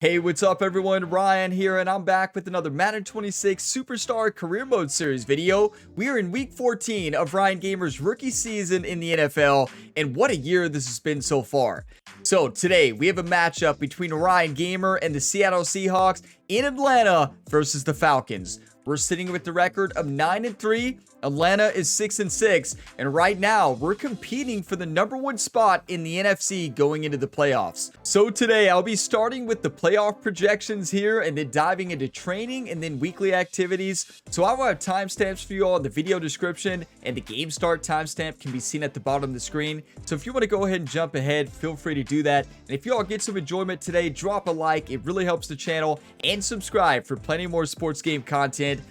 Hey, what's up everyone? Ryan here, and I'm back with another Madden 26 Superstar Career Mode Series video. We are in week 14 of Ryan Gamer's rookie season in the NFL, and what a year this has been so far. So today, we have a matchup between Ryan Gamer and the Seattle Seahawks in Atlanta versus the Falcons. We're sitting with the record of 9-3. Atlanta is 6-6, and right now we're competing for the #1 spot in the NFC going into the playoffs. So today I'll be starting with the playoff projections here and then diving into training and then weekly activities. So I will have timestamps for you all in the video description, and the game start timestamp can be seen at the bottom of the screen. So if you want to go ahead and jump ahead, feel free to do that. And if you all get some enjoyment today, drop a like. It really helps the channel, and subscribe for plenty more sports game content.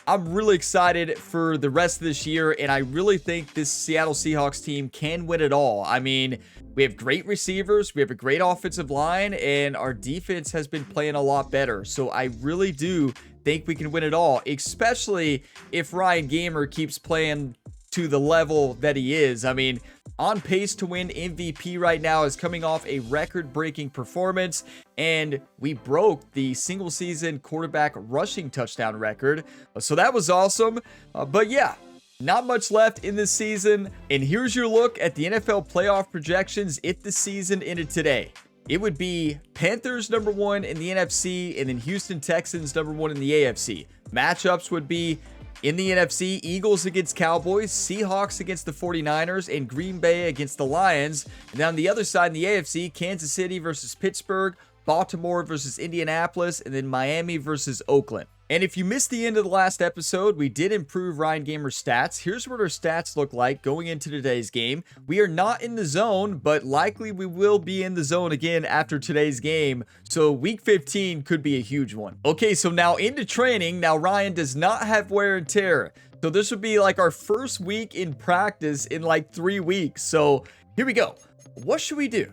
I'm really excited for the rest of this year, and I really think this Seattle Seahawks team can win it all. I mean, we have great receivers, we have a great offensive line, and our defense has been playing a lot better. So I really do think we can win it all, especially if Ryan Gamer keeps playing to the level that he is. I mean, on pace to win MVP right now, is coming off a record-breaking performance, and we broke the single season quarterback rushing touchdown record. So that was awesome. But yeah, not much left in this season. And here's your look at the NFL playoff projections if the season ended today. It would be Panthers #1 in the NFC, and then Houston Texans #1 in the AFC. Matchups would be in the NFC, Eagles against Cowboys, Seahawks against the 49ers, and Green Bay against the Lions. And on the other side in the AFC, Kansas City versus Pittsburgh, Baltimore versus Indianapolis, and then Miami versus Oakland. And if you missed the end of the last episode, we did improve Ryan Gamer's stats. Here's what our stats look like going into today's game. We are not in the zone, but likely we will be in the zone again after today's game. So week 15 could be a huge one. Okay, so now into training. Now Ryan does not have wear and tear. So this would be like our first week in practice in like 3 weeks. So here we go. What should we do?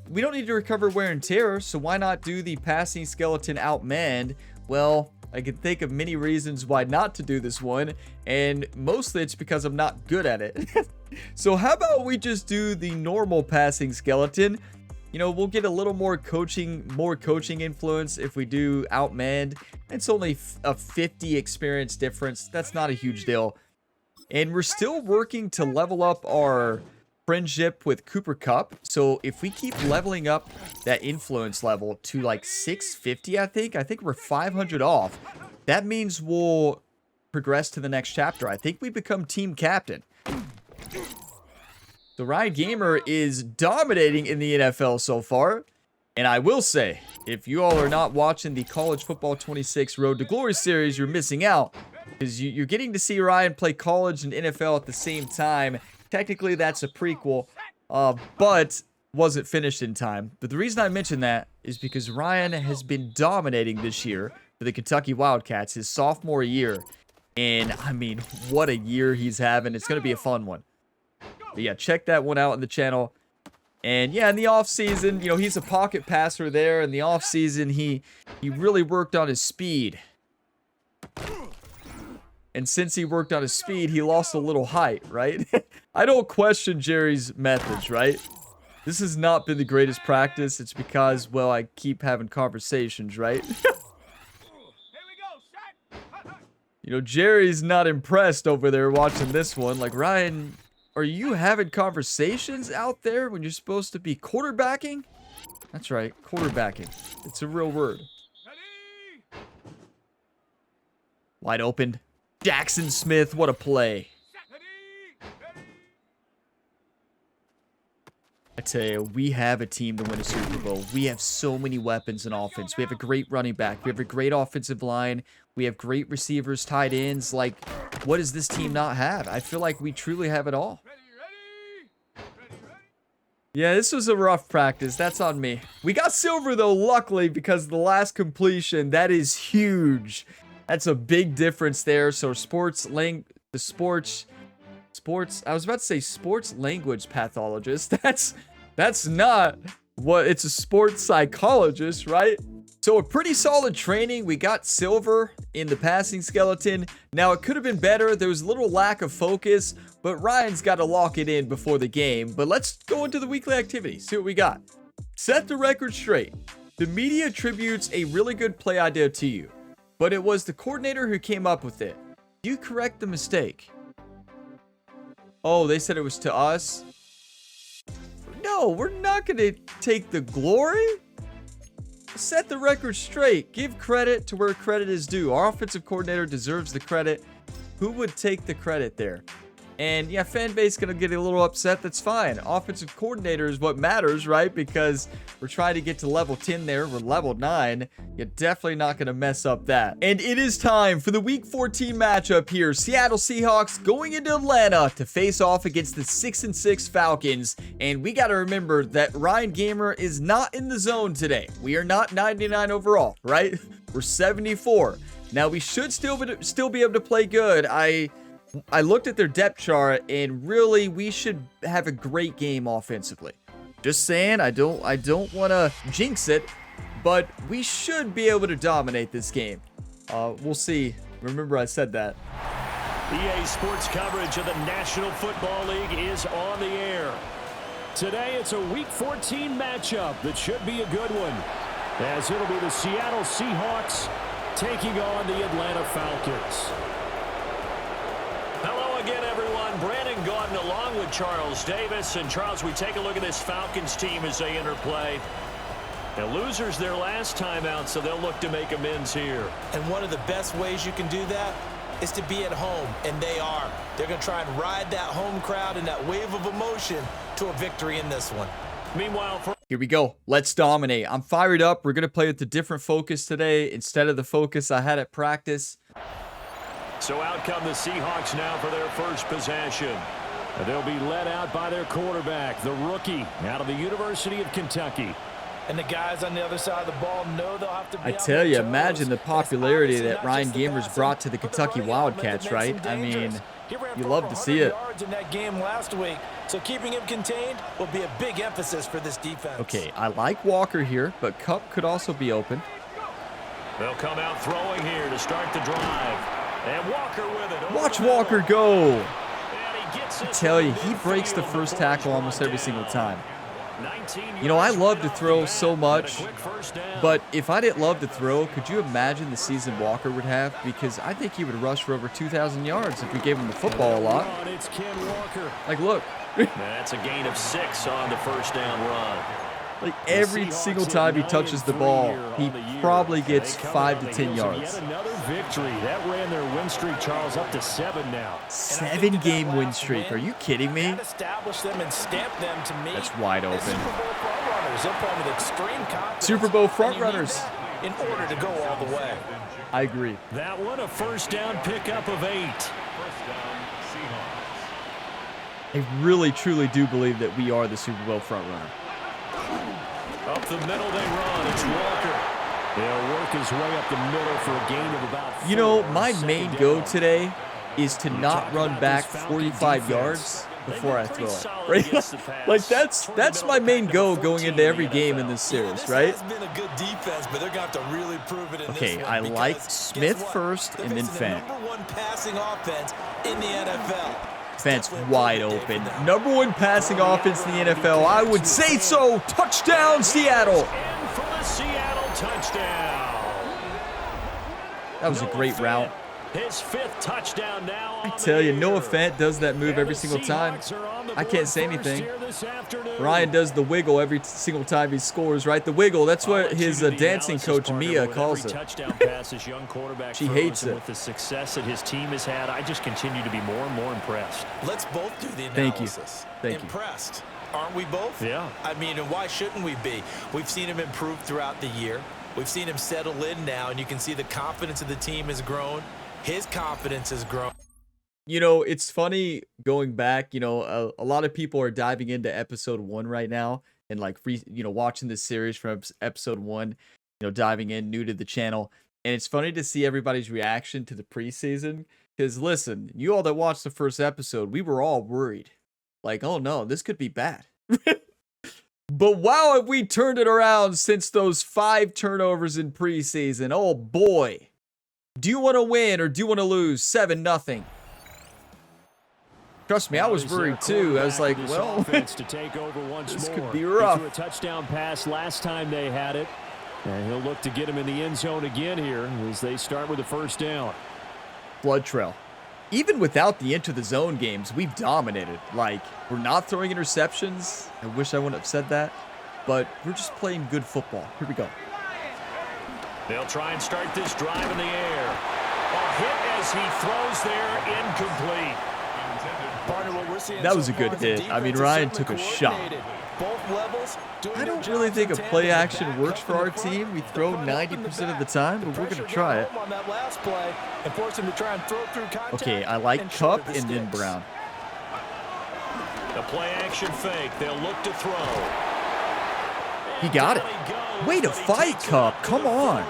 We don't need to recover wear and tear, so why not do the passing skeleton outmanned? Well, I can think of many reasons why not to do this one, and mostly it's because I'm not good at it. So how about we just do the normal passing skeleton? You know, we'll get a little more coaching influence if we do outmanned. It's only a 50 experience difference. That's not a huge deal. And we're still working to level up our friendship with Cooper Kupp. So if we keep leveling up that influence level to like 650, I think we're 500 off. That means we'll progress to the next chapter. I think we become team captain. So Ryan Gamer is dominating in the NFL so far. And I will say, if you all are not watching the College Football 26 Road to Glory series, you're missing out, because you're getting to see Ryan play college and NFL at the same time. Technically, that's a prequel, but wasn't finished in time. But the reason I mention that is because Ryan has been dominating this year for the Kentucky Wildcats, his sophomore year. And, I mean, what a year he's having. It's going to be a fun one. But, yeah, check that one out on the channel. And, yeah, in the offseason, you know, he's a pocket passer there. In the offseason, he really worked on his speed. And since he worked on his speed, he lost a little height, right? I don't question Jerry's methods, right? This has not been the greatest practice. It's because, well, I keep having conversations, right? You know, Jerry's not impressed over there watching this one. Like, Ryan, are you having conversations out there when you're supposed to be quarterbacking? That's right, quarterbacking. It's a real word. Wide open. Jackson Smith, what a play. I tell you, we have a team to win a Super Bowl. We have so many weapons in offense. We have a great running back. We have a great offensive line. We have great receivers, tight ends. Like, what does this team not have? I feel like we truly have it all. Yeah, this was a rough practice. That's on me. We got silver, though, luckily, because of the last completion. That is huge. That's a big difference there. So sports language pathologist. That's not what, it's a sports psychologist, right? So a pretty solid training. We got silver in the passing skeleton. Now, it could have been better. There was a little lack of focus, but Ryan's got to lock it in before the game. But let's go into the weekly activity, see what we got. Set the record straight. The media attributes a really good play idea to you, but it was the coordinator who came up with it. Do you correct the mistake? Oh, they said it was to us? No, we're not going to take the glory. Set the record straight. Give credit to where credit is due. Our offensive coordinator deserves the credit. Who would take the credit there? And yeah, fan base gonna get a little upset. That's fine. Offensive coordinator is what matters, right? Because we're trying to get to level 10 there. We're level 9. You're definitely not gonna mess up that. And it is time for the Week 14 matchup here. Seattle Seahawks going into Atlanta to face off against the 6-6 Falcons. And we gotta remember that Ryan Gamer is not in the zone today. We are not 99 overall, right? We're 74. Now we should still be able to play good. I looked at their depth chart, and really, we should have a great game offensively. Just saying, I don't want to jinx it, but we should be able to dominate this game. We'll see. Remember, I said that. EA Sports coverage of the National Football League is on the air. Today, it's a Week 14 matchup that should be a good one, as it'll be the Seattle Seahawks taking on the Atlanta Falcons. Hello again, everyone. Brandon Gaudin along with Charles Davis. And Charles, we take a look at this Falcons team as they enter play. Now, losers their last time out, so they'll look to make amends here. And one of the best ways you can do that is to be at home, and they are. They're going to try and ride that home crowd and that wave of emotion to a victory in this one. Meanwhile, here we go. Let's dominate. I'm fired up. We're going to play with a different focus today instead of the focus I had at practice. So out come the Seahawks now for their first possession. They'll be led out by their quarterback, the rookie, out of the University of Kentucky. And the guys on the other side of the ball know they'll have to be I tell you, imagine the popularity that Ryan Gamer's brought to the Kentucky Wildcats, right? I mean, you love to see it. In that game last week, so keeping him contained will be a big emphasis for this defense. Okay, I like Walker here, but Kupp could also be open. They'll come out throwing here to start the drive. And Walker with it. Watch Walker go. I tell you, he breaks the first tackle almost every single time. You know, I love to throw so much, but if I didn't love to throw, could you imagine the season Walker would have? Because I think he would rush for over 2,000 yards if we gave him the football a lot. Like, look. That's a gain of 6 on the first down run. Like every single time he touches the ball, he probably gets 5 to 10 yards. Another victory. That ran their win streak, Charles, up to 7 now. 7-game win streak. Are you kidding me? That's wide open. Super Bowl frontrunners. In order to go all the way. I agree. That one a first down pickup of 8. I really, truly do believe that we are the Super Bowl frontrunner. Up the middle they run. It's Walker. They'll work his way up the middle for a gain of about 4. You know, my main go today is to not run back 45 yards before I throw it. Right? Like that's my main go going into every game in this series, right? Okay, I like Smith first and then Fant. Fant's wide open. Number 1 passing offense in the NFL. I would say so. Touchdown, Seattle. And for the Seattle touchdown. That was a great route. His 5th touchdown now. I tell you, Noah Fant does that move every single time. I can't say anything. Ryan does the wiggle every single time he scores, right? The wiggle, that's what his dancing coach, Mia, calls it. She hates it. With the success that his team has had, I just continue to be more and more impressed. Let's both do the Thank analysis. you. Thank you. Impressed. Aren't we both? Yeah. I mean, and why shouldn't we be? We've seen him improve throughout the year. We've seen him settle in now, and you can see the confidence of the team has grown. His confidence has grown. You know, it's funny going back, you know, a lot of people are diving into episode 1 right now and like, watching this series from episode 1, you know, diving in new to the channel. And it's funny to see everybody's reaction to the preseason because listen, you all that watched the first episode, we were all worried like, oh no, this could be bad. But wow, have we turned it around since those 5 turnovers in preseason. Oh boy. Do you want to win or do you want to lose 7-0? Trust me, I was worried too. I was like, well, this could be rough. A touchdown pass last time they had it. And he'll look to get him in the end zone again here as they start with the first down. Blood trail. Even without the into the zone games, we've dominated. Like, we're not throwing interceptions. I wish I wouldn't have said that. But we're just playing good football. Here we go. They'll try and start this drive in the air. A hit as he throws there, incomplete. That was a good hit. I mean, Ryan took a shot. I don't really think a play action works for our team. We throw 90% of the time, but we're going to try it. Okay, I like Cup and then Brown. The play action fake. They'll look to throw. He got it. Way to fight, Cup. Come on.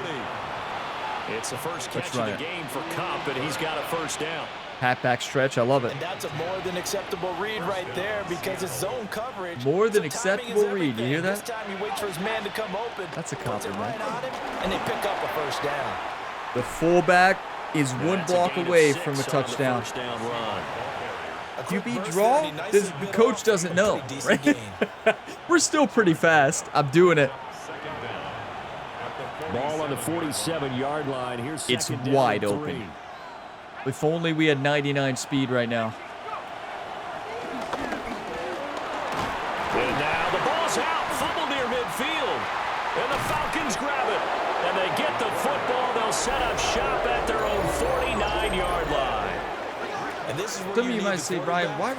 It's the first catch of the game for Cup, and he's got a first down. Halfback stretch, I love it. And that's a more than acceptable read right there because it's zone coverage. More than acceptable read. You hear that? This time he waits for his man to come open. That's a compliment. Right on him, and they pick up a first down. The fullback is one block away from a touchdown. QB draw? The coach doesn't know, right? We're still pretty fast. I'm doing it. Ball on the 47-yard line. Here's it's wide open. If only we had 99 speed right now. And now the ball's out. Fumble near midfield. And the Falcons grab it. And they get the football. They'll set up shop at their own 49-yard line. And this is where some of you might say, Brian, why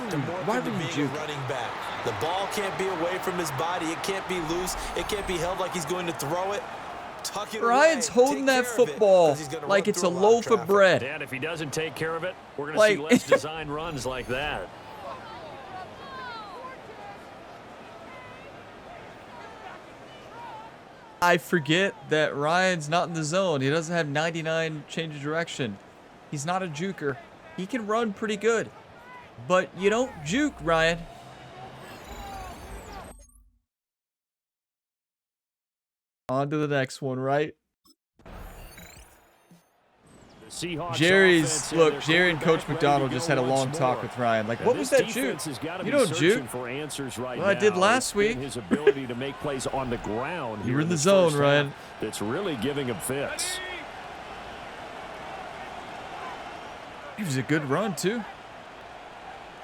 were you juke? Running back. The ball can't be away from his body. It can't be loose. It can't be held like he's going to throw it. Ryan's holding that football like it's a loaf of bread. And if he doesn't take care of it, we're going to see less design runs like that. I forget that Ryan's not in the zone. He doesn't have 99 change of direction. He's not a juker. He can run pretty good. But you don't juke, Ryan. On to the next one, right? Jerry and Coach McDonald just had a long talk with Ryan. Like, what was that juke? You don't juke. Well, I did last week. His ability to make plays on the ground. You were in the zone, Ryan. That's really giving him fits. It was a good run, too.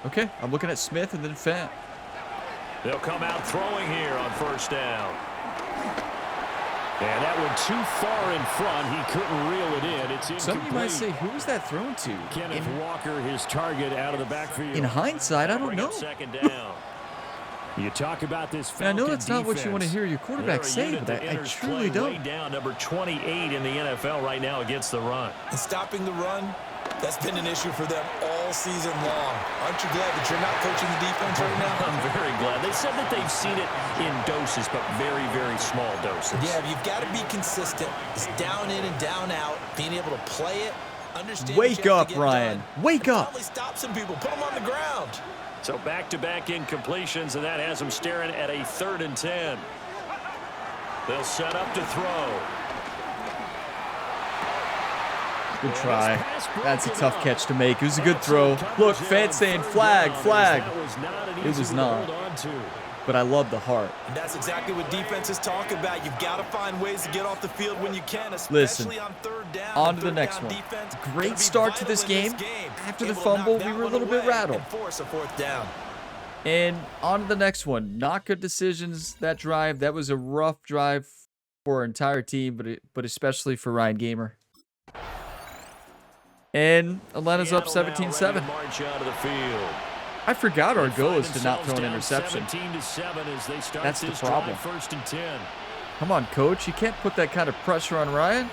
Okay, I'm looking at Smith and then Fant. They'll come out throwing here on first down. And that went too far in front. He couldn't reel it in. It's incomplete. Some of you might say, who was that thrown to? Kenneth Walker, his target out of the backfield. In hindsight, I don't know. Second down. You talk about this Falcon I know that's not defense. what you want to hear your quarterback say, but I truly don't. Down number 28 in the NFL right now against the run. And stopping the run, that's been an issue for them all season long. Aren't you glad that you're not coaching the defense right now? I'm very glad. They said that they've seen it in doses, but very, very small doses. Yeah, you've got to be consistent. It's down in and down out, being able to play it. Understand. Wake up, Ryan. Wake up. Stop some people. Put them on the ground. So back-to-back incompletions, and that has them staring at a 3rd and 10. They'll set up to throw. Good try. That's a tough catch to make. It was a good throw. Look, Fant saying flag, flag. It was not. But I love the heart. And that's exactly what defenses talk about. You've got to find ways to get off the field when you can, especially on third down. On to the next one. Great start to this game. After the fumble, we were a little bit rattled. Force a 4th down. And on to the next one. Not good decisions that drive. That was a rough drive for our entire team, but especially for Ryan Gamer. And Atlanta's up 17-7. I forgot our goal is to not throw an interception. That's the problem. Come on, coach. You can't put that kind of pressure on Ryan.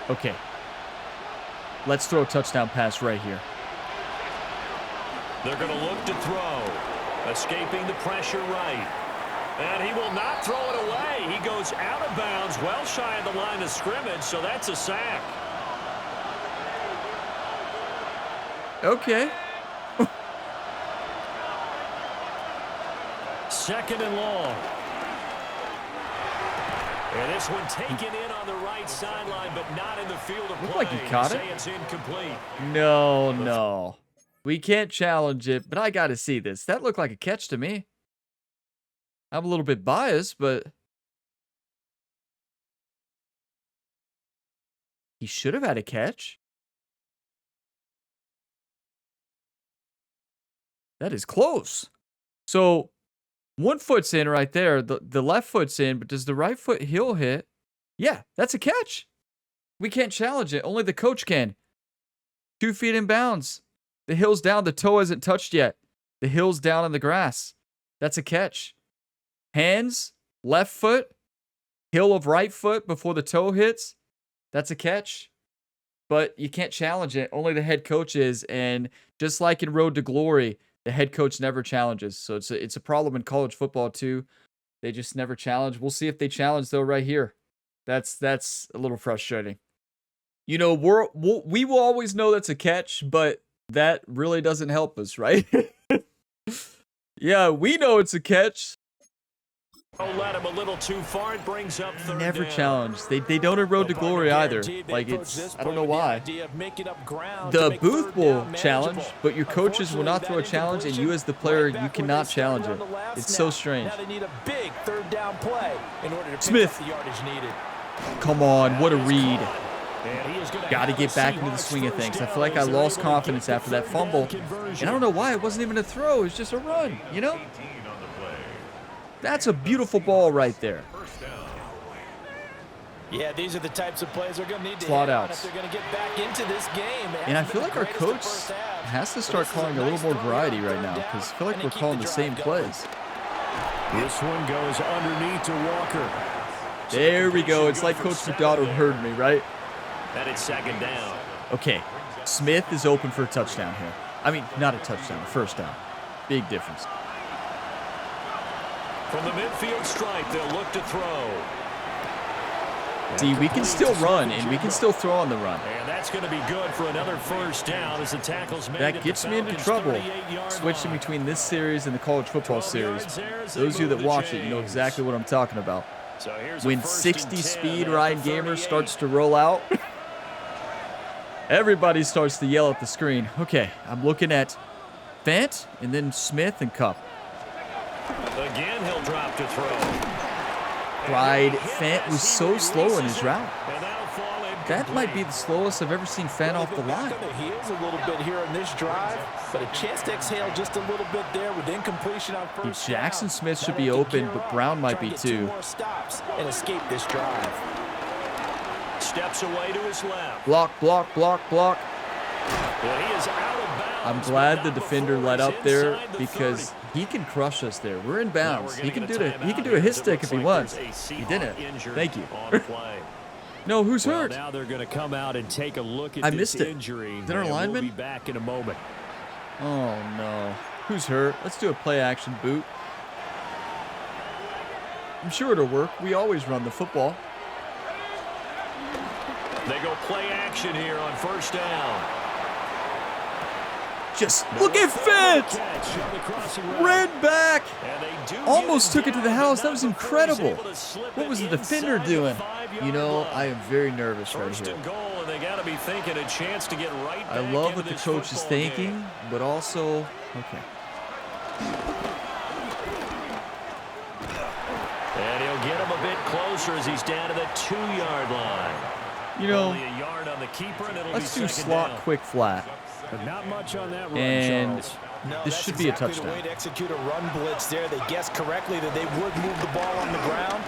Okay. Let's throw a touchdown pass right here. They're going to look to throw. Escaping the pressure right. And he will not throw it away. He goes out of bounds, well shy of the line of scrimmage, so that's a sack. Okay. 2nd and long. And this one taken in on the right sideline, but not in the field of play. Looked like he caught it. Say it's incomplete. No. We can't challenge it, but I got to see this. That looked like a catch to me. I'm a little bit biased, but he should have had a catch. That is close. So, one foot's in right there. The left foot's in, but does the right foot heel hit? Yeah, that's a catch. We can't challenge it. Only the coach can. 2 feet in bounds. The heel's down. The toe hasn't touched yet. The heel's down in the grass. That's a catch. Hands, left foot, heel of right foot before the toe hits. That's a catch. But you can't challenge it. Only the head coach is. And just like in Road to Glory, the head coach never challenges. So it's a problem in college football too. They just never challenge. We'll see if they challenge though right here. That's a little frustrating. You know, we will always know that's a catch, but that really doesn't help us, right? Yeah, we know it's a catch. Let him a little too far. It brings up third Never down. challenged. They don't at Road to Glory either. Like, it's, I don't know why. The Booth will challenge, but your coaches will not throw a challenge, and you as the player, you cannot challenge it. It's so strange. Smith. Come on, what a read. Got to get back into the swing of things. I feel like I lost confidence after that fumble. And I don't know why. It wasn't even a throw. It was just a run, you know? That's a beautiful ball right there. Yeah, these are the types of plays they're going to need to Slot hit on outs. if they're going to get back into this game. And I feel like our coach has to start calling a little more variety right now, because I feel like we're calling the same plays. This one goes underneath to Walker. There we go. It's like Coach McDonald heard me, right? And it's second down. Okay, Smith is open for a touchdown here. I mean, not a touchdown, a first down. Big difference. From the midfield stripe, they'll look to throw. See, we can still run, and we can still throw on the run. And that's going to be good for another first down as the tackle's made. That gets me into trouble. Switching between this series and the college football series. Those of you that watch it, you know exactly what I'm talking about. When 60 speed Ryan Gamer starts to roll out, everybody starts to yell at the screen. Okay, I'm looking at Fant, and then Smith and Cup. Again, he'll drop to throw. Pride. Fant was so slow in his route. That might be the slowest I've ever seen Fant off the line. He is a little bit here on this drive, but a chance to exhale just a little bit there with incompletion on first down. Jackson Smith should be open, but Brown might be too. More stops and escape this drive. Steps away to his left. Block, block, block, block. Well, he is out of bounds. I'm glad the defender let up there because he can crush us there. We're in bounds. He can do a hit stick if he wants. He didn't. Thank you. No, who's hurt? Now they're going to come out and take a look at I missed it. injury. Is that our lineman? We'll be back in a moment. Oh no. Who's hurt? Let's do a play action boot. I'm sure it'll work. We always run the football. They go play action here on first down. Just look at Fant! Ran back! Almost took it to the house. That was incredible. What was the defender doing? You know, I am very nervous right here. I love what the coach is thinking, but also, okay. And he'll get him a bit closer as he's down to the 2-yard line. You know, Only a yard on the keeper, and it'll let's be do second slot down. quick flat. But not much on that run, And Charles. No, this should be a exactly touchdown. The way to execute a run blitz there. They guessed correctly that they would move the ball on the ground.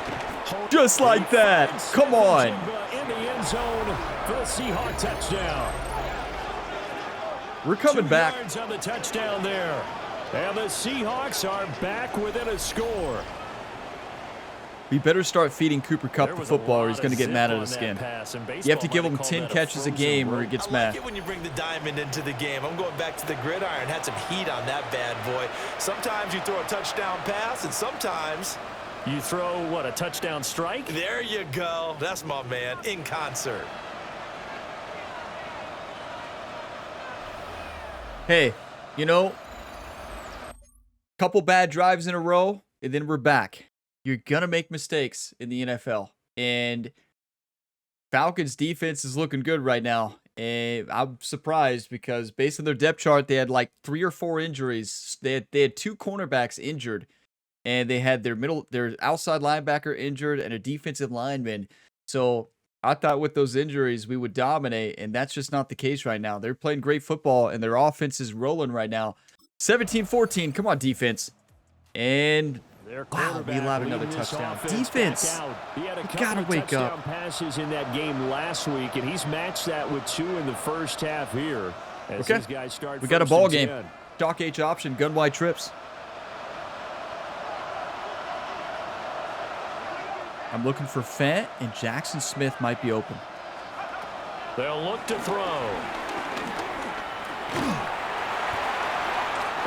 Just like that. Come on. In the end zone for the Seahawks touchdown. We're coming 2 back. yards on the touchdown there. And the Seahawks are back within a score. We better start feeding Cooper Kupp the football or he's going to get mad at us again. You have to give him 10 catches a game or he gets I mad. like it when you bring the diamond into the game. I'm going back to the gridiron. Had some heat on that bad boy. Sometimes you throw a touchdown pass, and sometimes You throw, what, a touchdown strike? there you go. That's my man in concert. Hey, you know, couple bad drives in a row, and then we're back. You're going to make mistakes in the NFL. And Falcons defense is looking good right now. And I'm surprised because based on their depth chart, they had like 3 or 4 injuries. They had 2 cornerbacks injured, and they had their outside linebacker injured and a defensive lineman. So I thought with those injuries we would dominate, and that's just not the case right now. They're playing great football, and their offense is rolling right now. 17-14. Come on, defense. And wow, we allowed another touchdown. Defense, He had a you couple gotta of wake touchdown up. passes in that game last week, and he's matched that with 2 in the first half here. As Okay, these guys start we got a first ball and game. 10. Shock H option, gun wide trips. I'm looking for Fant, and Jackson Smith might be open. They'll look to throw.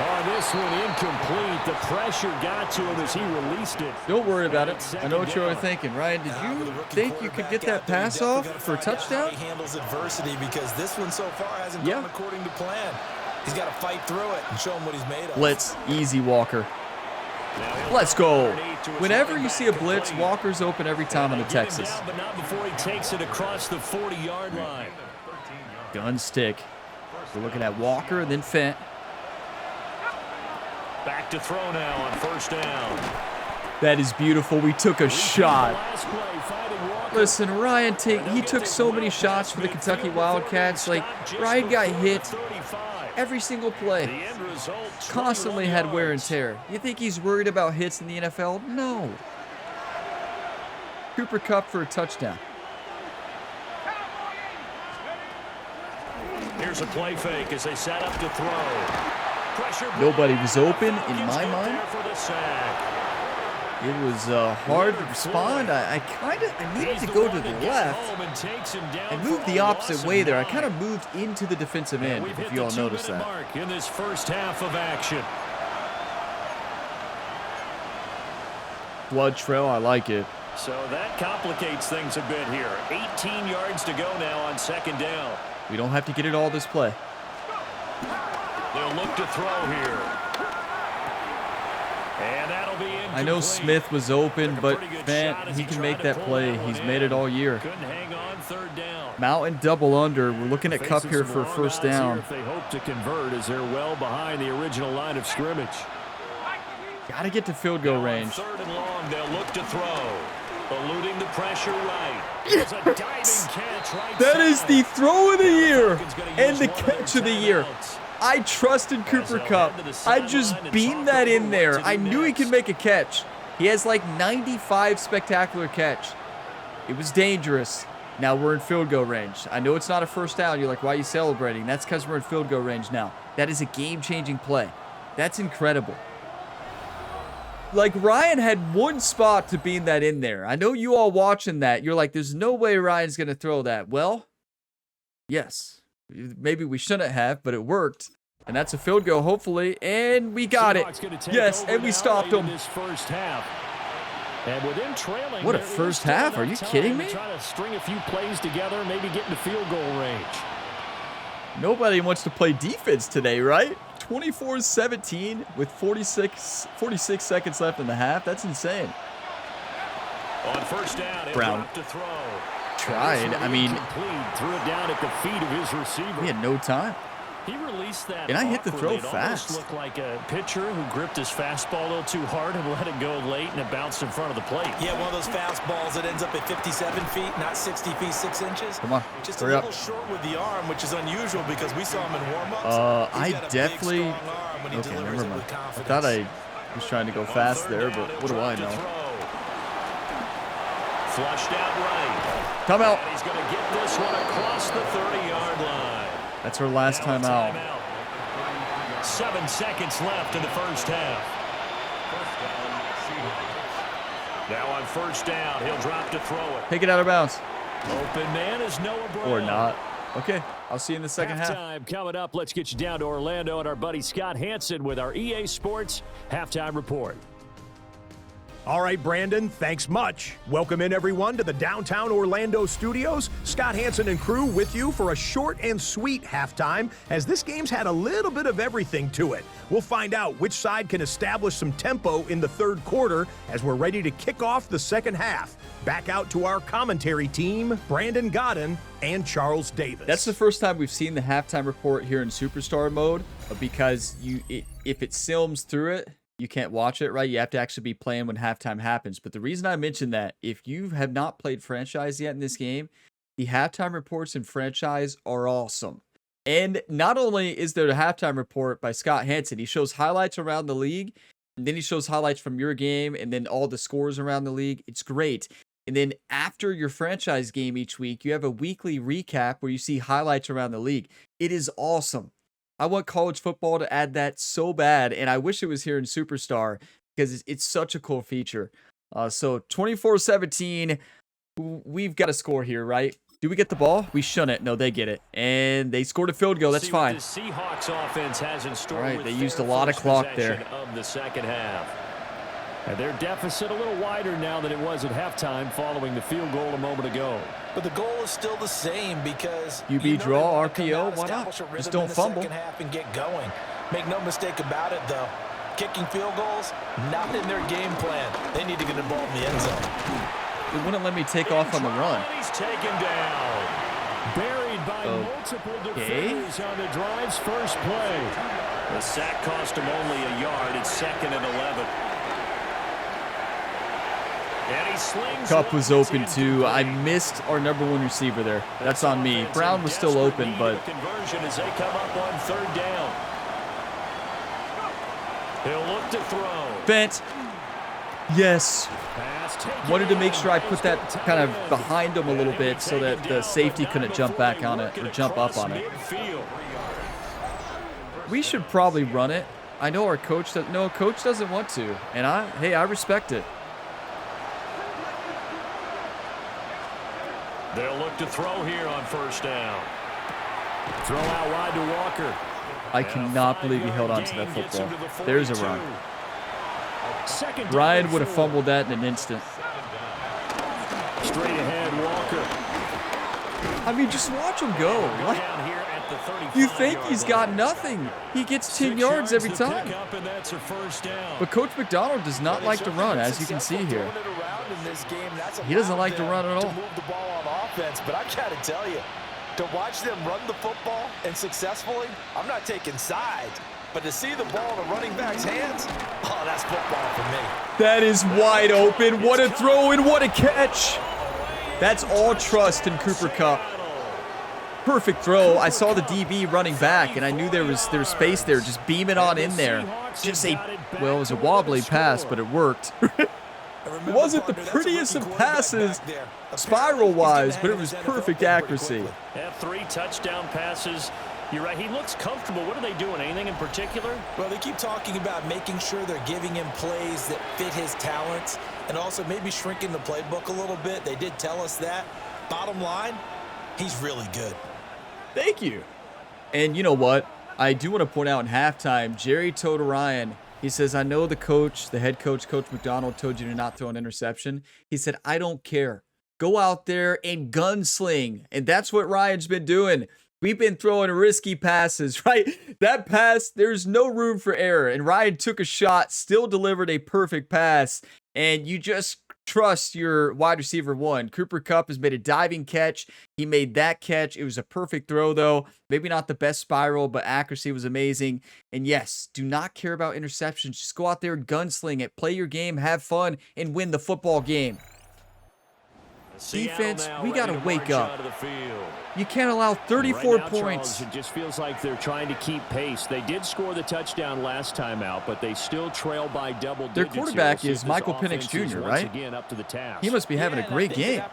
Oh, this one incomplete. The pressure got to him as he released it. Don't worry about it. I know what you were thinking. Ryan, did you think you could get that pass off for a touchdown? He handles adversity because this one so far hasn't gone according to plan. He's got to fight through it and show him what he's made of. Blitz, easy Walker. Let's go. Whenever you see a blitz, Walker's open every time on the Texas. But not before he takes it across the 40-yard line. Gun stick. We're looking at Walker and then Fant. Back to throw now on first down. That is beautiful. We took a shot. Listen, Ryan, he took so many shots for the Kentucky Wildcats. Like, Ryan got hit every single play. Constantly had wear and tear. You think he's worried about hits in the NFL? No. Cooper Kupp for a touchdown. Here's a play fake as they set up to throw. Nobody was open in my mind. It was hard to respond. I needed to go to the left and move the opposite way there. I kind of moved into the defensive end, if you all noticed that. In this first half of action. Blood trail, I like it. So that complicates things a bit here. 18 yards to go now on second down. We don't have to get it all this play. They'll look to throw here. And that'll be incomplete. I know Smith was open, but Fant, he can make that play. He's made it all year. Couldn't hang on third down. Mountain double under. We're looking at Kupp here for a first down. If they hope to convert as they're well behind the original line of scrimmage. Got to get to field goal range. Third and long, they'll look to throw. Eluding the pressure right. It's a diving catch right That is the throw of the year and the Falcons catch of the year. I trusted Cooper Kupp. I just beamed that in there. I knew he could make a catch. He has like 95 spectacular catch. It was dangerous. Now we're in field goal range. I know it's not a first down. You're like, why are you celebrating? That's because we're in field goal range now. That is a game-changing play. That's incredible. Like, Ryan had one spot to beam that in there. I know you all watching that. You're like, there's no way Ryan's going to throw that. Well, yes. Maybe we shouldn't have, but it worked. And that's a field goal, hopefully. And we got it. Yes, and we stopped him. What a first half. Are you kidding me? Trying to string a few plays together, maybe get into field goal range. Nobody wants to play defense today, right? 24-17 with 46 seconds left in the half. That's insane. On first down, Brown to throw. tried. I mean, threw it down at the feet of his receiver. he had no time. He released that. And I hit the throw It fast. almost looked like a pitcher who gripped his fastball a little too hard and let it go late, and it bounced in front of the plate. Yeah, one of those fastballs that ends up at 57 feet, not 60 feet, 6 inches. Come on, Just hurry a up. little short with the arm, which is unusual because we saw him in warm-ups. I definitely... Okay, never mind. I thought I was trying to go fast there, but what do I know? Flushed out right. Timeout. And he's going to get this one across the 30-yard line. That's our last timeout. 7 seconds left in the first half. Now on first down, he'll drop to throw it. Take it out of bounds. Open man is Noah Brown. Or not. Okay, I'll see you in the second half. Halftime coming up. Let's get you down to Orlando and our buddy Scott Hansen with our EA Sports Halftime Report. All right, Brandon, thanks much. Welcome in, everyone, to the downtown Orlando studios. Scott Hansen and crew with you for a short and sweet halftime, as this game's had a little bit of everything to it. We'll find out which side can establish some tempo in the third quarter as we're ready to kick off the second half. Back out to our commentary team, Brandon Godden and Charles Davis. That's the first time we've seen the halftime report here in Superstar mode, because if it films through it, you can't watch it, right? You have to actually be playing when halftime happens. But the reason I mentioned that, if you have not played franchise yet in this game, the halftime reports in franchise are awesome. And not only is there a halftime report by Scott Hansen, he shows highlights around the league, and then he shows highlights from your game, and then all the scores around the league. It's great. And then after your franchise game each week, you have a weekly recap where you see highlights around the league. It is awesome. I want college football to add that so bad, and I wish it was here in Superstar, because it's such a cool feature. So 24-17, we've got a score here, right? Do we get the ball? We shouldn't it. No, they get it. And they scored a field goal. That's fine. The Seahawks offense has in store. All right, they used a lot of clock there. Of the second half. And their deficit a little wider now than it was at halftime following the field goal a moment ago. But the goal is still the same, because QB draw, RPO, why not? Just don't fumble. Half and get going. Make no mistake about it, though. Kicking field goals, not in their game plan. They need to get the ball in the end zone. It wouldn't let me take off on the run. He's taken down. Buried by multiple defenders on the drive's first play. The sack cost him only a yard. It's 2nd and 11. Cup was open too. I missed our #1 receiver there. That's on me. Brown was still open, but conversion as they come up on 3rd down. He'll look to throw. Bent. Yes. Wanted to make sure I put that kind of behind him a little bit so that the safety couldn't jump back on it or jump up on it. We should probably run it. I know our coach does. No, coach doesn't want to, and I respect it. They'll look to throw here on 1st down. Throw out wide to Walker. I cannot believe he held on to that football. There's a run. Ryan would have fumbled that in an instant. Straight ahead, Walker. I mean, just watch him go. Like, you think he's got nothing. He gets 10 yards every time. But Coach McDonald does not like to run, as you can see here. He doesn't like to run at all. But I gotta tell you, to watch them run the football and successfully, I'm not taking sides. But to see the ball in a running back's hands, oh, that's football for me. That is wide open. What a throw and what a catch. That's all trust in Cooper Kupp. Perfect throw. I saw the DB running back, and I knew there was space there. Just beam it on in there. Just it was a wobbly pass, but it worked. It wasn't the prettiest of passes spiral-wise, but it was perfect accuracy. Yeah, 3 touchdown passes. You're right. He looks comfortable. What are they doing? Anything in particular? Well, they keep talking about making sure they're giving him plays that fit his talents and also maybe shrinking the playbook a little bit. They did tell us that. Bottom line, he's really good. Thank you. And you know what? I do want to point out in halftime, Jerry told Ryan, he says, I know the coach, the head coach, Coach McDonald, told you to not throw an interception. He said, I don't care. Go out there and gunsling. And that's what Ryan's been doing. We've been throwing risky passes, right? That pass, there's no room for error. And Ryan took a shot, still delivered a perfect pass. And you just trust your wide receiver 1. Cooper Kupp has made a diving catch. He made that catch. It was a perfect throw, though. Maybe not the best spiral, but accuracy was amazing. And yes, do not care about interceptions. Just go out there and gunsling it. Play your game, have fun, and win the football game. Defense, we got to wake up. You can't allow 34 points. It just feels like they're trying to keep pace. They did score the touchdown last time out, but they still trail by double digits. Their quarterback is Michael Penix Jr., right? Up to the task. He must be having a great game.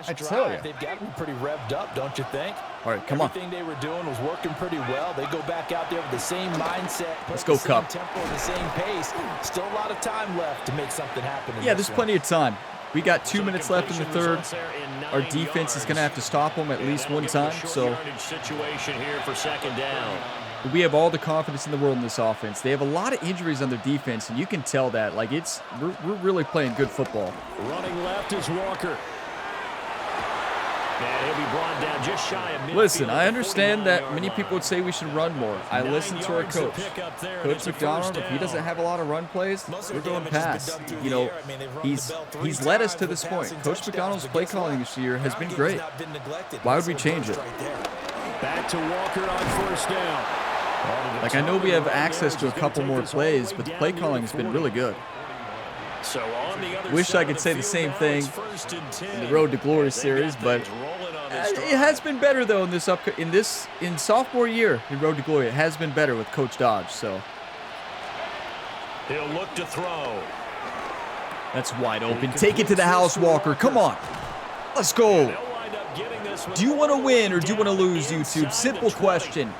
I tell you. They've got to be pretty revved up, don't you think? All right, come on. Everything they were doing was working pretty well. They go back out there with the same mindset. Let's go, Kupp. Tempo, the same pace. Still a lot of time left to make something happen. Yeah, there's plenty of time. We got 2 minutes left in the third. Our defense is going to have to stop them at least one time. So situation here for 2nd down. We have all the confidence in the world in this offense. They have a lot of injuries on their defense, and you can tell that. Like, we're really playing good football. Running left is Walker. And he'll be brought down just shy of midfield. Listen, I understand that many people would say we should run more. I listen to our coach. Coach McDonald, if he doesn't have a lot of run plays, we're going pass. You know, he's led us to this point. Coach McDonald's play calling this year has been great. Why would we change it? Back to Walker on first down. Like, I know we have access to a couple more plays, but the play calling has been really good. So on the other Wish I could say the same thing in the Road to Glory series, but it has been better though in sophomore year in Road to Glory. It has been better with Coach Dodge. So he'll look to throw. That's wide open. Take it to the house, Walker. Come on, let's go. Do you want to win or do you want to lose, YouTube? Simple question.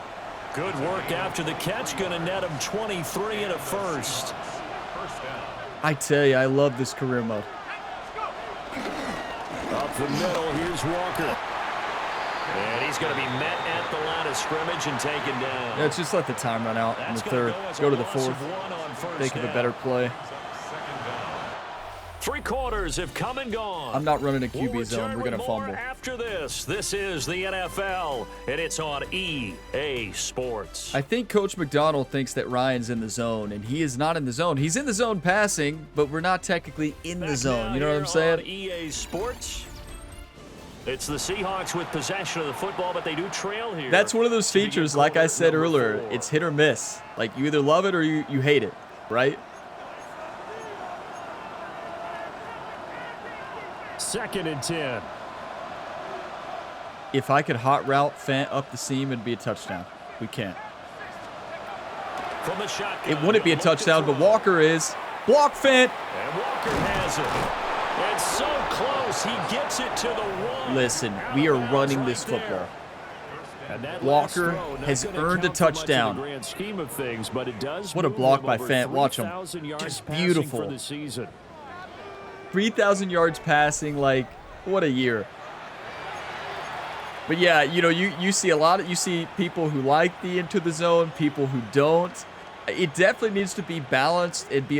Good work after the catch. Going to net him 23 and a first. I tell you, I love this career mode. Up the middle, here's Walker. And he's going to be met at the line of scrimmage and taken down. Let's just let the time run out in the third. Go to the fourth. Think of a better play. 3 quarters have come and gone. I'm not running a QB zone. We're going to fumble. After this is the NFL, and it's on EA Sports. I think Coach McDonald thinks that Ryan's in the zone, and he is not in the zone. He's in the zone passing, but we're not technically in the zone. You know what I'm saying? EA Sports. It's the Seahawks with possession of the football, but they do trail here. That's one of those features, like I said earlier, it's hit or miss. Like, you either love it or you hate it, right? 2nd and 10. If I could hot route Fant up the seam, it'd be a touchdown. We can't. From the shotgun, it wouldn't be a touchdown, but Walker is. Block Fant. And Walker has it. It's so close. He gets it to the 1. Listen, we are running this football. Walker has earned a touchdown. What a block by Fant. Watch him. Just beautiful. 3,000 yards passing, like, what a year. But yeah, you know, you see you see people who like the into the zone, people who don't. It definitely needs to be balanced. It'd be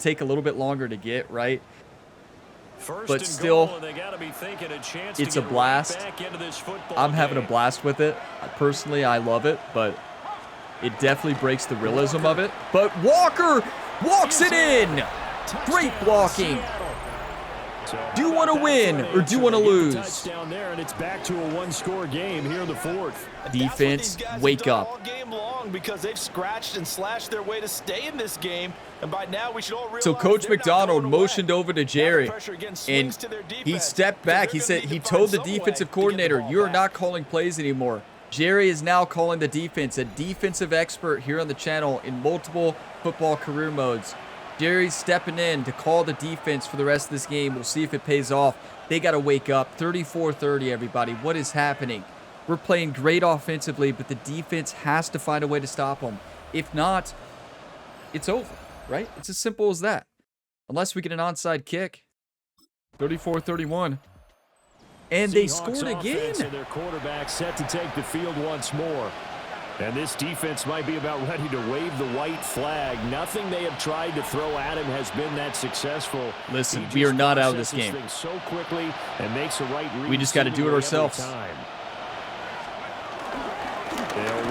take a little bit longer to get, right? But still, it's a blast. I'm having a blast with it. Personally, I love it, but it definitely breaks the realism of it. But Walker walks it in. Great blocking. Do you want to win or do you want to lose? Down there, and it's back to a 1-score game here in the 4th. Defense, wake up. All game long because they've scratched and slashed their way to stay in this game, and by now we should all realize. So Coach McDonald motioned over to Jerry, and he stepped back. He said he told the defensive coordinator, "You are not calling plays anymore." Jerry is now calling the defense, a defensive expert here on the channel in multiple football career modes. Jerry's stepping in to call the defense for the rest of this game. We'll see if it pays off. They got to wake up. 34-30, everybody. What is happening? We're playing great offensively, but the defense has to find a way to stop them. If not, it's over, right? It's as simple as that. Unless we get an onside kick. 34-31. And they scored again. And their quarterback set to take the field once more. And this defense might be about ready to wave the white flag. Nothing they have tried to throw at him has been that successful. Listen, we are not out of this game. So quickly and makes a right read. We just got to do it ourselves. They'll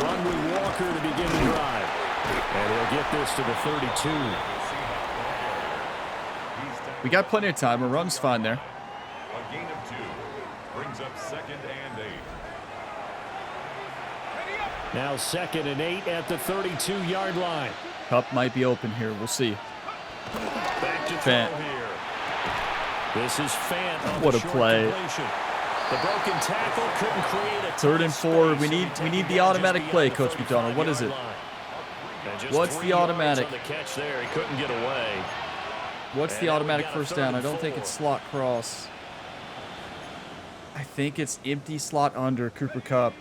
run with Walker to begin the drive. And he'll get this to the 32. We got plenty of time. A run's fine there. A gain of 2 brings up 2nd and 8. Now 2nd and 8 at the 32-yard line. Cup might be open here. We'll see. Back to Fant. Here. This is Fant. What a play. The broken tackle couldn't create a 3rd and 4. We need the automatic play, Coach McDonald. What is it? What's the automatic? On the catch there. He couldn't get away. What's the automatic first down? I don't think it's slot cross. I think it's empty slot under Cooper Kupp.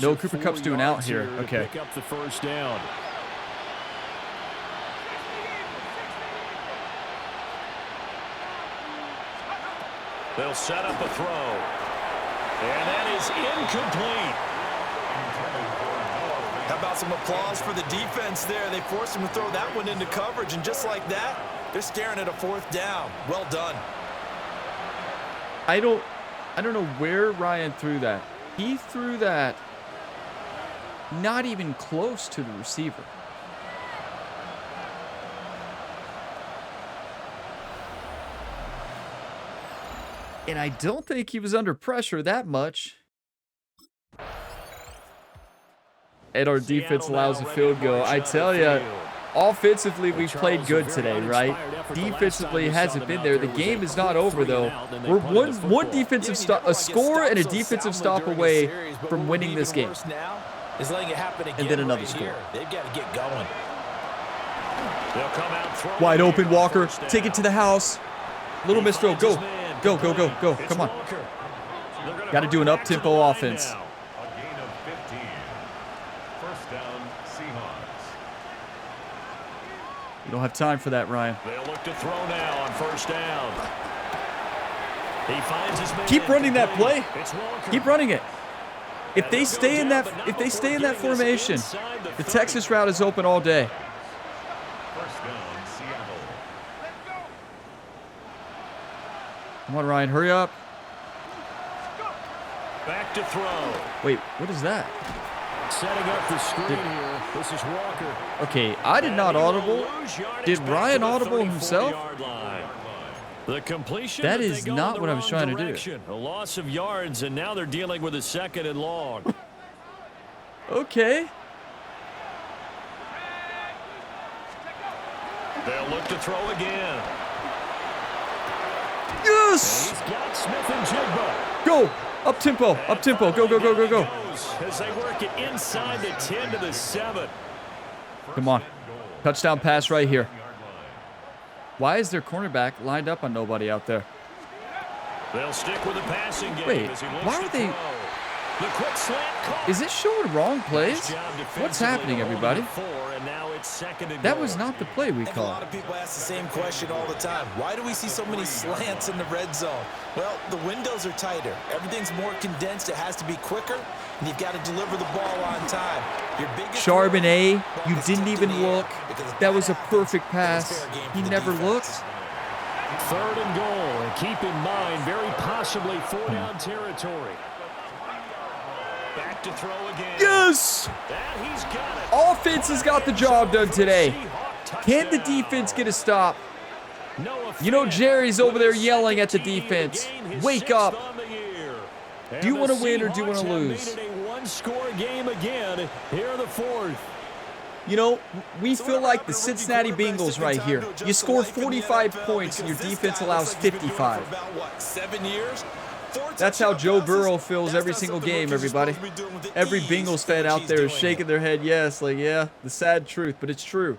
No, Cooper Kupp's doing out here. Okay. Pick up the first down. They'll set up a throw. And that is incomplete. How about some applause for the defense there? They forced him to throw that one into coverage, and just like that, they're staring at a 4th down. Well done. I don't know where Ryan threw that. He threw that not even close to the receiver. And I don't think he was under pressure that much. And our defense allows a field goal. I tell you, offensively, we've played good today, right? Defensively, it hasn't been there. The game is not over, though. We're one defensive stop, a score and a defensive stop away from winning this game. And then another score. They've got to get going. Wide open, Walker. Take it to the house. Little mistro, go. Go, go, go, go. Come on. Got to do an up-tempo offense. A gain of 15. First down, Seahawks. You don't have time for that, Ryan. They'll look to throw now on first down. He finds his man. Keep running that play. Keep running it. If they stay in that formation, the Texas route is open all day. First down, Seattle. Come on, Ryan, hurry up. Back to throw. Wait, what is that? Setting up the screen here. This is Walker. Okay, I did not audible. Did Ryan audible himself? The completion. That is not what I was trying to do. A loss of yards, and now they're dealing with a 2nd and long. Okay. They'll look to throw again. Yes! He's got Smith and Jigba. Go! Up tempo, up tempo. Go, go, go, go, go. As they work it inside the 10 to the 7. Come on. Touchdown pass right here. Why is their cornerback lined up on nobody out there? They'll stick with the passing game. Wait, as he looks why are to they... throw. The quick slant caught. Is it showing wrong plays? Nice job What's defensively happening, to hold everybody? it 4, and now it's 2nd and That goal. was not the play we I think a called. lot of people ask the same question all the time. Why do we see so many slants in the red zone? Well, the windows are tighter. Everything's more condensed. It has to be quicker, and you've got to deliver the ball on time. Your biggest Charbonnet, you is didn't tipped in even the air look. because if That was a happens, perfect then pass. it's fair game He for the never defense. looked. 3rd and goal, and keep in mind, very possibly 4-down territory. Back to throw again. Yes! That he's got it. Offense has got the job done today. Can the defense get a stop? You know Jerry's over there yelling at the defense. Wake up. Do you want to win or do you want to lose? A one-score game again. Here the 4th. You know, we feel like the Cincinnati Bengals right here. You score 45 points and your defense allows 55. That's how Joe Burrow feels every single game, everybody. Every Bengals fan out there is shaking their head yes, like, yeah, the sad truth, but it's true.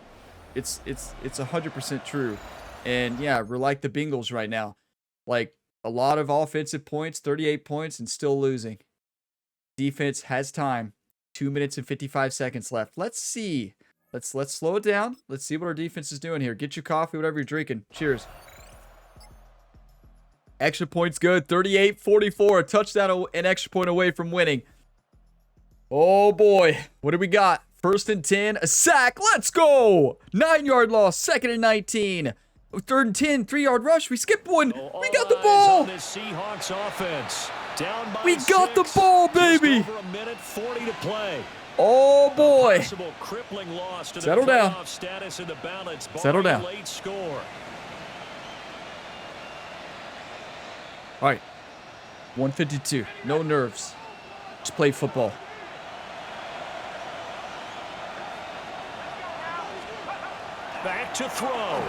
It's 100% true. And yeah, we're like the Bengals right now. Like a lot of offensive points, 38 points, and still losing. Defense has time. 2 minutes and 55 seconds left. Let's see. Let's slow it down. Let's see what our defense is doing here. Get your coffee, whatever you're drinking. Cheers. Extra points good. 38-44. A touchdown, an extra point away from winning. Oh boy. What do we got? 1st and 10. A sack. Let's go. 9-yard loss. 2nd and 19. 3rd and 10. 3-yard rush. We skipped one. We got the ball. Seahawks offense. Down by We got the ball, baby. Just over a minute 40 to play. Oh boy. Crippling loss to Settle the down. playoff status in the balance. Settle down. Late score. All right. 152. No nerves. Just play football. Back to throw.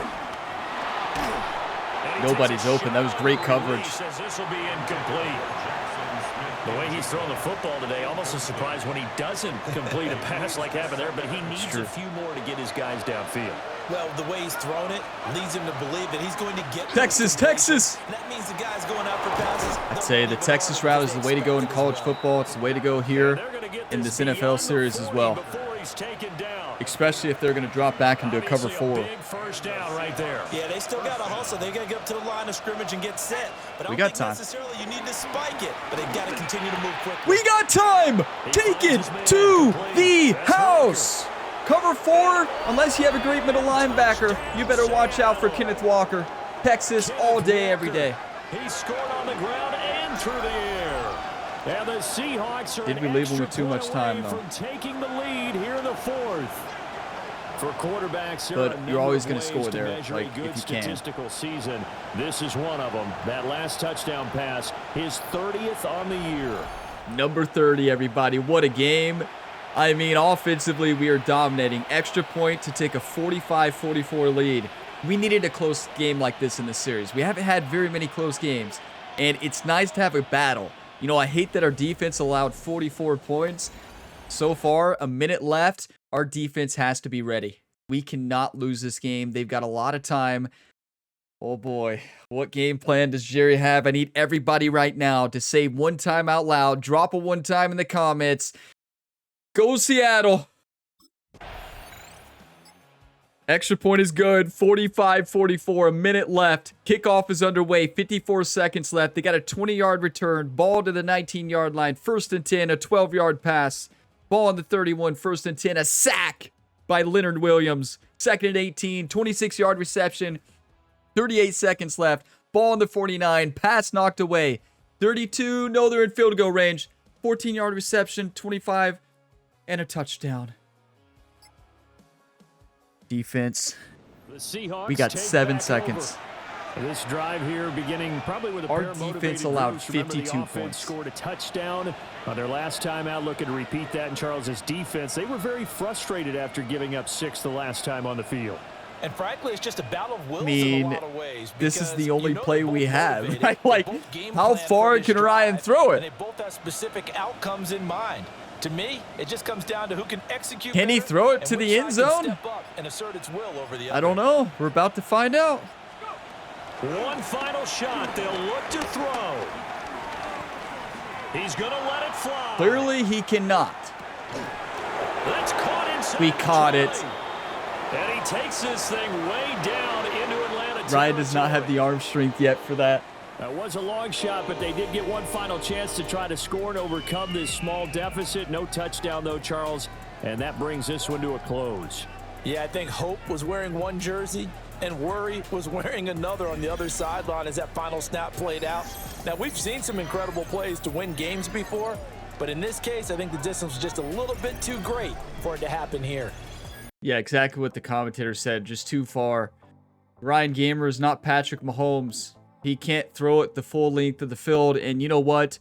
Nobody's open. That was great coverage. He says this will be incomplete. The way he's throwing the football today, almost a surprise when he doesn't complete a pass like happened there, but he needs a few more to get his guys downfield. Well, the way he's thrown it leads him to believe that he's going to get Texas. And that means the guy's going out for passes. I'd say the Texas route is the way to go in college football. It's the way to go here in this NFL series as well. Especially if they're going to drop back into a cover 4. Big first down right there. Yeah, they still got to hustle. They got to get up to the line of scrimmage and get set. But I We don't got think time. necessarily you need to spike it, but they got to continue to move quickly. We got time. Take it to the house. Cover 4, unless you have a great middle linebacker, you better watch out for Kenneth Walker. Texas all day, every day. He scored on the ground and through the air. And the Seahawks are Did we leave him with too much time, though? from taking the lead here in the fourth. For quarterbacks, but you're always going to score there, like, if you can. Statistical season. This is one of them. That last touchdown pass, his 30th on the year. Number 30, everybody. What a game. I mean, offensively, we are dominating. Extra point to take a 45-44 lead. We needed a close game like this in the series. We haven't had very many close games, and it's nice to have a battle. You know, I hate that our defense allowed 44 points. So far, a minute left. Our defense has to be ready. We cannot lose this game. They've got a lot of time. Oh boy, what game plan does Jerry have? I need everybody right now to say one time out loud. Drop a one time in the comments. Go Seattle. Extra point is good. 45-44, a minute left. Kickoff is underway. 54 seconds left. They got a 20-yard return. Ball to the 19-yard line. 1st and 10, a 12-yard pass. Ball on the 31, 1st and 10, a sack by Leonard Williams. 2nd and 18, 26-yard reception. 38 seconds left. Ball on the 49, pass knocked away. 32, no, they're in field goal range. 14-yard reception, 25, and a touchdown. Defense. We got 7 seconds. This drive here beginning probably with a Our defense allowed 52 points. Scored a touchdown on their last time out, looking to repeat that in Charles's defense. They were very frustrated after giving up 6 the last time on the field. And frankly, it's just a battle of wills in a lot of ways. This is the only play we have. Like, how far can Ryan throw it? They both have specific outcomes in mind. To me, it just comes down to who can execute. Can he throw it to the end zone? I don't know. We're about to find out. One final shot. They'll look to throw. He's going to let it fly. Clearly, he cannot. That's caught inside. We caught it. And he takes this thing way down into Atlanta. Ryan does not have the arm strength yet for that. That was a long shot, but they did get one final chance to try to score and overcome this small deficit. No touchdown, though, Charles, and that brings this one to a close. Yeah, I think Hope was wearing one jersey and Worry was wearing another on the other sideline as that final snap played out. Now, we've seen some incredible plays to win games before, but in this case, I think the distance was just a little bit too great for it to happen here. Yeah, exactly what the commentator said, just too far. Ryan Gamer is not Patrick Mahomes. He can't throw it the full length of the field. And you know what?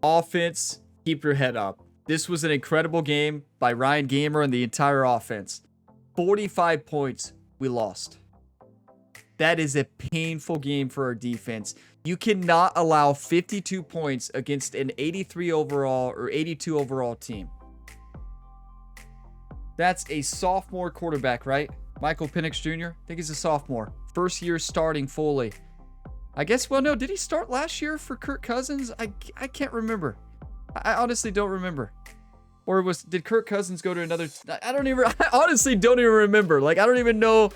Offense, keep your head up. This was an incredible game by Ryan Gamer and the entire offense. 45 points, we lost. That is a painful game for our defense. You cannot allow 52 points against an 83 overall or 82 overall team. That's a sophomore quarterback, right? Michael Penix Jr. I think he's a sophomore. First year starting fully. I guess, well, no, did he start last year for Kirk Cousins? I can't remember. I honestly don't remember. Or did Kirk Cousins go to another? I honestly don't even remember. Like, I don't even know.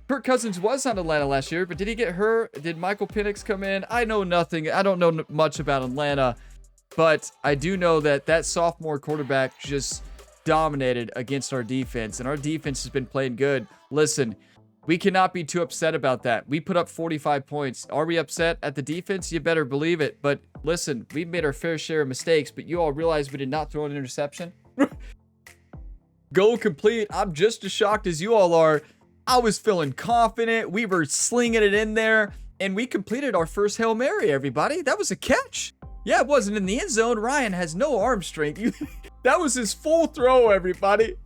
Kirk Cousins was on Atlanta last year, but did he get hurt? Did Michael Penix come in? I know nothing. I don't know much about Atlanta, but I do know that sophomore quarterback just dominated against our defense, and our defense has been playing good. Listen, we cannot be too upset about that. We put up 45 points. Are we upset at the defense? You better believe it. But listen, we've made our fair share of mistakes, but you all realize we did not throw an interception? Goal complete. I'm just as shocked as you all are. I was feeling confident. We were slinging it in there, and we completed our first Hail Mary, everybody. That was a catch. Yeah, it wasn't in the end zone. Ryan has no arm strength. That was his full throw, everybody.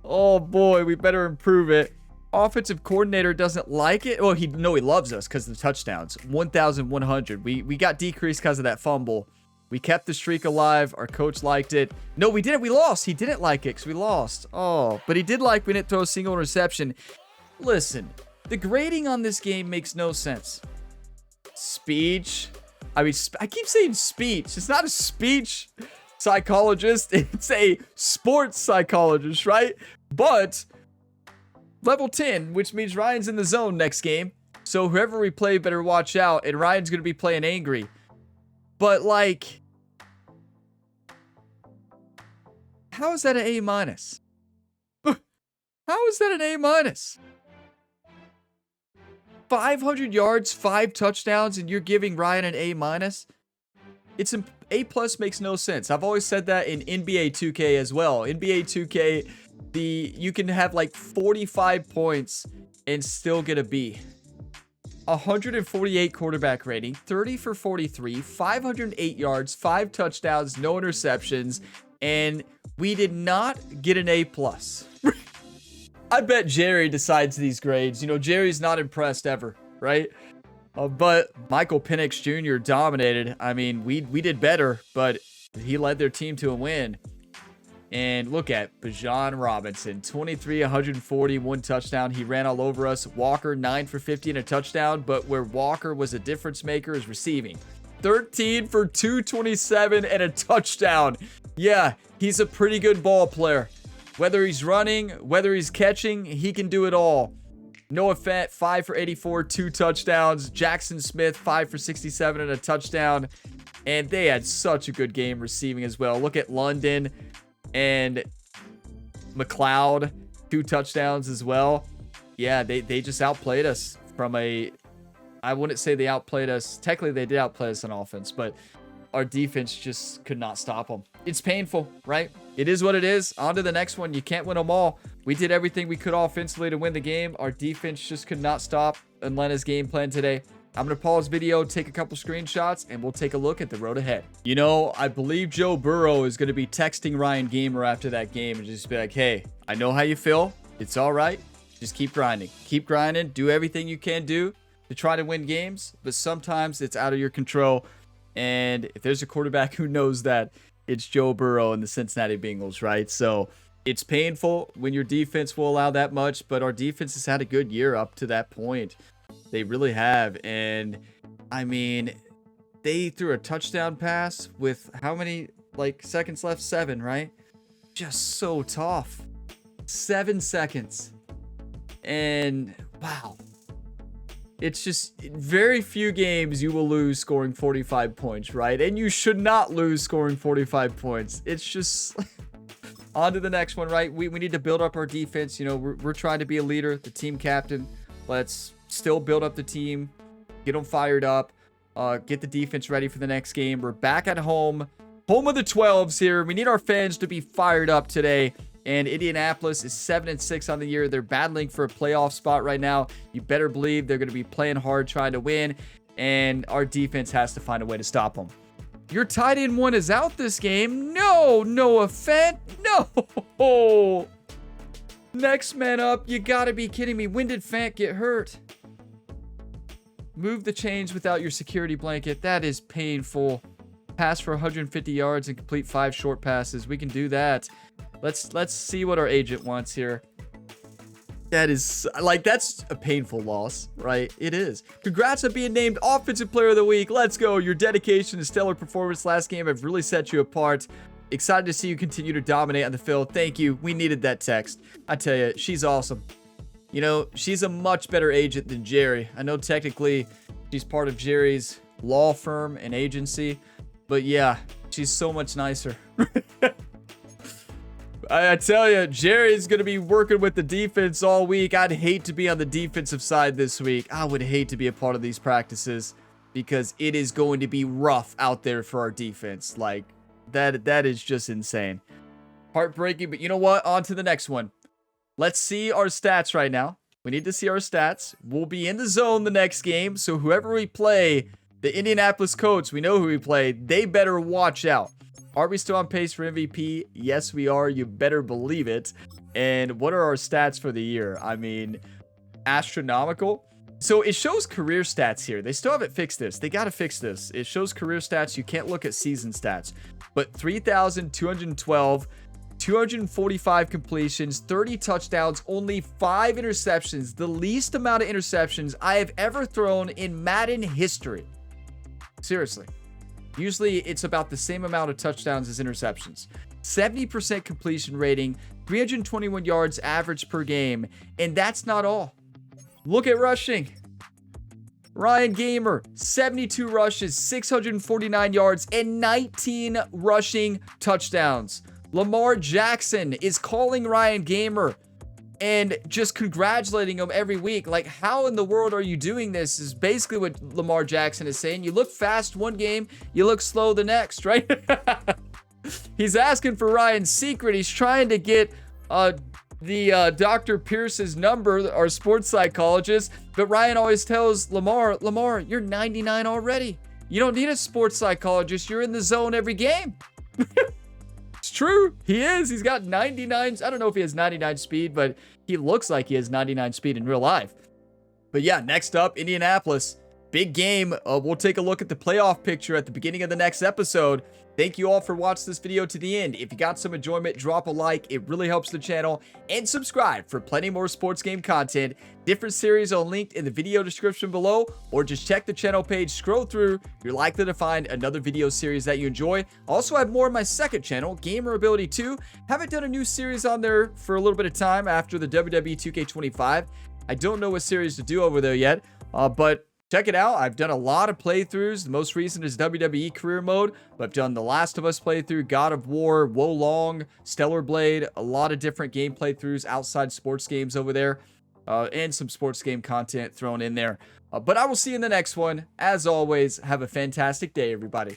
Oh, boy, we better improve it. Offensive coordinator doesn't like it. Well, he loves us because of the touchdowns. 1,100. We got decreased because of that fumble. We kept the streak alive. Our coach liked it. No, we didn't. We lost. He didn't like it because we lost. Oh, but he did like we didn't throw a single interception. Listen, the grading on this game makes no sense. Speech. I mean, I keep saying speech. It's not a speech psychologist. It's a sports psychologist, right? But level 10, which means Ryan's in the zone next game. So whoever we play better watch out, and Ryan's going to be playing angry. But, like, how is that an A-? How is that an A minus? 500 yards, 5 touchdowns, and you're giving Ryan an A minus? It's an A plus makes no sense. I've always said that in NBA 2K as well. NBA 2K, you can have like 45 points and still get a B. 148 quarterback rating, 30 for 43, 508 yards, 5 touchdowns, no interceptions, and we did not get an A plus. I bet Jerry decides these grades. You know, Jerry's not impressed ever, right? But Michael Penix Jr. dominated. I mean, we did better, but he led their team to a win. And look at Bijan Robinson, 23, 140, 1 touchdown. He ran all over us. Walker, 9 for 50 and a touchdown, but where Walker was a difference maker is receiving. 13 for 227 and a touchdown. Yeah, he's a pretty good ball player. Whether he's running, whether he's catching, he can do it all. Noah Fant, 5 for 84, 2 touchdowns. Jackson Smith, 5 for 67 and a touchdown. And they had such a good game receiving as well. Look at London and McLeod, 2 touchdowns as well. Yeah, they just outplayed us from a... I wouldn't say they outplayed us. Technically, they did outplay us on offense, but our defense just could not stop them. It's painful, right? It is what it is. On to the next one. You can't win them all. We did everything we could offensively to win the game. Our defense just could not stop Atlanta's game plan today. I'm going to pause video, take a couple screenshots, and we'll take a look at the road ahead. You know, I believe Joe Burrow is going to be texting Ryan Gamer after that game and just be like, hey, I know how you feel. It's all right. Just keep grinding. Keep grinding. Do everything you can do to try to win games, but sometimes it's out of your control. And if there's a quarterback who knows that, it's Joe Burrow and the Cincinnati Bengals, right? So it's painful when your defense will allow that much, but our defense has had a good year up to that point. They really have. And I mean, they threw a touchdown pass with how many seconds left? 7, right? Just so tough. 7 seconds. And wow. It's just very few games you will lose scoring 45 points, right? And you should not lose scoring 45 points. It's just on to the next one, right? We need to build up our defense. You know, we're trying to be a leader, the team captain. Let's still build up the team, get them fired up, get the defense ready for the next game. We're back at home of the 12s here. We need our fans to be fired up today. And Indianapolis is 7-6 on the year. They're battling for a playoff spot right now. You better believe they're going to be playing hard, trying to win. And our defense has to find a way to stop them. Your tight end 1 is out this game. No, Noah Fant. No. Next man up. You got to be kidding me. When did Fant get hurt? Move the chains without your security blanket. That is painful. Pass for 150 yards and complete 5 short passes. We can do that. Let's see what our agent wants here. That is, that's a painful loss, right? It is. Congrats on being named Offensive Player of the Week. Let's go. Your dedication and stellar performance last game have really set you apart. Excited to see you continue to dominate on the field. Thank you. We needed that text. I tell you, she's awesome. You know, she's a much better agent than Jerry. I know technically she's part of Jerry's law firm and agency, but yeah, she's so much nicer. I tell you, Jerry's going to be working with the defense all week. I'd hate to be on the defensive side this week. I would hate to be a part of these practices because it is going to be rough out there for our defense. Like, that is just insane. Heartbreaking, but you know what? On to the next one. Let's see our stats right now. We need to see our stats. We'll be in the zone the next game, so whoever we play, the Indianapolis Colts, we know who we play, they better watch out. Are we still on pace for MVP? Yes, we are. You better believe it. And what are our stats for the year? I mean, astronomical. So it shows career stats here. They still haven't fixed this. They got to fix this. It shows career stats. You can't look at season stats. But 3,212, 245 completions, 30 touchdowns, only 5 interceptions. The least amount of interceptions I have ever thrown in Madden history. Seriously. Usually it's about the same amount of touchdowns as interceptions. 70% completion rating, 321 yards average per game, and that's not all. Look at rushing. Ryan Gamer, 72 rushes, 649 yards, and 19 rushing touchdowns. Lamar Jackson is calling Ryan Gamer. and just congratulating him every week. Like, how in the world are you doing this is basically what Lamar Jackson is saying. You look fast one game, you look slow the next, right? He's asking for Ryan's secret. He's trying to get Dr. Pierce's number, our sports psychologist, but Ryan always tells Lamar, you're 99 already. You don't need a sports psychologist. You're in the zone every game. It's true. He is. He's got 99. I don't know if he has 99 speed, but he looks like he has 99 speed in real life. But yeah, next up, Indianapolis. Big game. We'll take a look at the playoff picture at the beginning of the next episode. Thank you all for watching this video to the end. If you got some enjoyment, drop a like. It really helps the channel. And subscribe for plenty more sports game content. Different series are linked in the video description below, or just check the channel page, scroll through. You're likely to find another video series that you enjoy. I also have more on my second channel, Gamer Ability 2. Haven't done a new series on there for a little bit of time after the WWE 2K25. I don't know what series to do over there yet, but check it out. I've done a lot of playthroughs. The most recent is WWE Career Mode, but I've done The Last of Us playthrough, God of War, Wo Long, Stellar Blade, a lot of different game playthroughs outside sports games over there, and some sports game content thrown in there. But I will see you in the next one. As always, have a fantastic day, everybody.